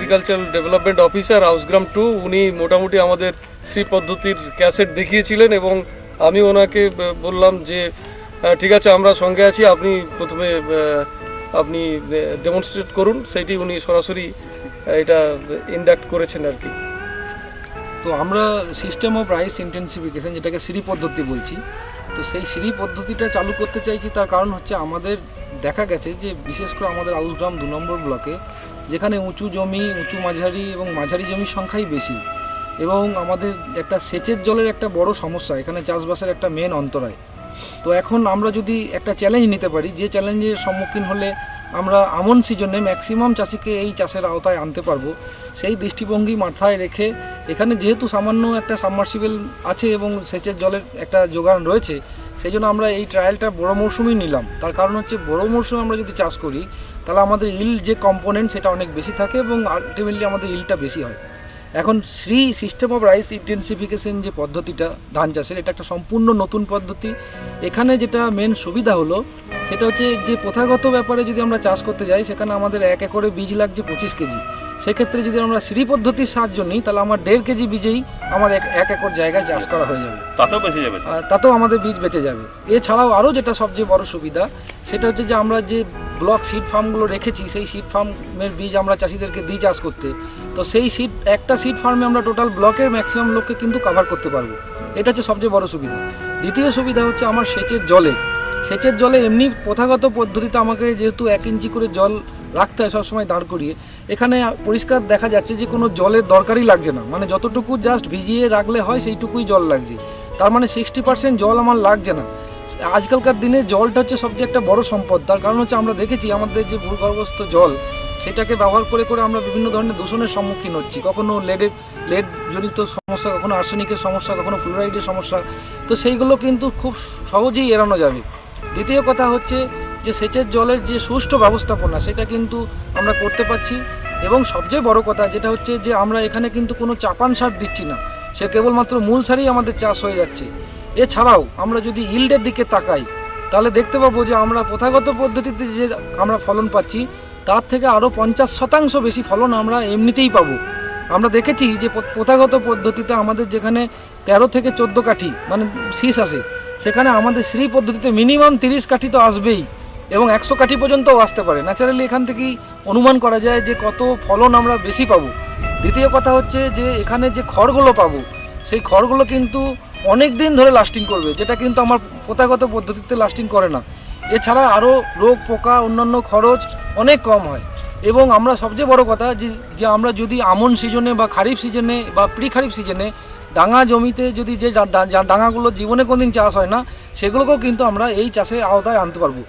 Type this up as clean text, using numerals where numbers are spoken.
Agricultural development officer Hausgram 2, উনি মোটামুটি আমাদের শ্রী পদ্ধতির ক্যাসেট দেখিয়েছিলেন এবং আমি ওনাকে বললাম যে ঠিক আছে আমরা সঙ্গে আছি, আপনি প্রথমে আপনি ডেমনস্ট্রেট করুন। সেইটি উনি সরাসরি এটা ইন্ডাক্ট করেছেন আর কি। তো আমরা সিস্টেম অফ রাইস ইন্টেন্সিফিকেশন, যেটাকে সিরি পদ্ধতি বলছি, তো সেই সিরি পদ্ধতিটা চালু করতে চাইছি। তার কারণ হচ্ছে আমাদের দেখা গেছে যে বিশেষ করে আমাদের হাউসগ্রাম 2 নম্বর ব্লকে, যেখানে উঁচু জমি, উঁচু মাঝারি এবং মাঝারি জমির সংখ্যাই বেশি, এবং আমাদের একটা সেচের জলের একটা বড় সমস্যা, এখানে চাষবাসের একটা মেন অন্তরায়। তো এখন আমরা যদি একটা চ্যালেঞ্জ নিতে পারি, যে চ্যালেঞ্জের সম্মুখীন হলে আমরা আমন সিজনে ম্যাক্সিমাম চাষিকে এই চাষের আওতায় আনতে পারবো, সেই দৃষ্টিভঙ্গি মাথায় রেখে এখানে যেহেতু সামান্য একটা সাবমার্সিবল আছে এবং সেচের জলের একটা যোগান রয়েছে, সেই জন্য আমরা এই ট্রায়ালটা বড়ো মরশুমেই নিলাম। তার কারণ হচ্ছে বড়ো মরশুমে আমরা যদি চাষ করি তাহলে আমাদের ইল্ড যে কম্পোনেন্ট সেটা অনেক বেশি থাকে এবং আলটিমেটলি আমাদের ইল্ডটা বেশি হয়। এখন শ্রী সিস্টেম অফ রাইস ইন্টেন্সিফিকেশন যে পদ্ধতিটা ধান চাষের, এটা একটা সম্পূর্ণ নতুন পদ্ধতি। এখানে যেটা মেন সুবিধা হলো সেটা হচ্ছে যে প্রথাগত ব্যাপারে যদি আমরা চাষ করতে যাই, সেখানে আমাদের 1 একরে বীজ লাগছে 25 কেজি। সেক্ষেত্রে যদি আমরা শ্রী পদ্ধতির সাহায্য নিই তাহলে আমার 1.5 কেজি বীজেই আমার 1 একর জায়গায় চাষ করা হয়ে যাবে, তাতেও আমাদের বীজ বেঁচে যাবে। এছাড়াও আরও যেটা সবচেয়ে বড় সুবিধা সেটা হচ্ছে যে আমরা যে ব্লক সিড ফার্মগুলো রেখেছি, সেই সিড ফার্মের বীজ আমরা চাষিদেরকে দিই চাষ করতে। তো সেই একটা সিড ফার্মে আমরা টোটাল ব্লকের ম্যাক্সিমাম লোককে কিন্তু কভার করতে পারবো। এটা হচ্ছে সবচেয়ে বড় সুবিধা। দ্বিতীয় সুবিধা হচ্ছে আমার সেচের জলে এমনি প্রথাগত পদ্ধতিতে আমাকে যেহেতু 1 ইঞ্চি করে জল রাখতে হয় সবসময় দাঁড় করিয়ে, এখানে পরিষ্কার দেখা যাচ্ছে যে কোনো জলের দরকারই লাগছে না, মানে যতটুকু জাস্ট ভিজিয়ে রাখলে হয় সেইটুকুই জল লাগছে। তার মানে 60% জল আমার লাগছে না। আজকালকার দিনে জলটা হচ্ছে সবচেয়ে একটা বড় সম্পদ। তার কারণ হচ্ছে আমরা দেখেছি আমাদের যে ভূগর্ভস্থ জল, সেটাকে ব্যবহার করে করে আমরা বিভিন্ন ধরনের দূষণের সম্মুখীন হচ্ছি। কখনো লেড জনিত সমস্যা, কখনো আর্সেনিকের সমস্যা, কখনো ফ্লোরাইডের সমস্যা। তো সেইগুলো কিন্তু খুব সহজেই এড়ানো যাবে। দ্বিতীয় কথা হচ্ছে যে সেচের জলের যে সুষ্ঠু ব্যবস্থাপনা, সেটা কিন্তু আমরা করতে পারছি। এবং সবচেয়ে বড় কথা যেটা হচ্ছে যে আমরা এখানে কিন্তু কোনো চাপান সার দিচ্ছি না, সে কেবলমাত্র মূল সারই আমাদের চাষ হয়ে যাচ্ছে। এছাড়াও আমরা যদি ইল্ডের দিকে তাকাই তাহলে দেখতে পাবো যে আমরা প্রথাগত পদ্ধতিতে যে আমরা ফলন পাচ্ছি তার থেকে আরও 50% বেশি ফলন আমরা এমনিতেই পাবো। আমরা দেখেছি যে প্রথাগত পদ্ধতিতে আমাদের যেখানে 13 থেকে 14 কাঠি মানে শীষ আসে, সেখানে আমাদের শ্রী পদ্ধতিতে মিনিমাম 30 কাঠি তো আসবেই এবং 100 কাঠি পর্যন্তও আসতে পারে। ন্যাচারালি এখান থেকেই অনুমান করা যায় যে কত ফলন আমরা বেশি পাবো। দ্বিতীয় কথা হচ্ছে যে এখানে যে খড়গুলো পাবো, সেই খড়গুলো কিন্তু অনেক দিন ধরে লাস্টিং করবে, যেটা কিন্তু আমার প্রথাগত পদ্ধতিতে লাস্টিং করে না। এছাড়া আরও রোগ পোকা অন্যান্য খরচ অনেক কম হয়। এবং আমরা সবচেয়ে বড় কথা যে আমরা যদি আমন সিজনে বা খারিফ সিজনে বা প্রি খারিফ সিজনে ডাঙা জমিতে যদি যে ডাঙাগুলো জীবনে কোনোদিন চাষ হয় না, সেগুলোকেও কিন্তু আমরা এই চাষের আওতায় আনতে পারবো।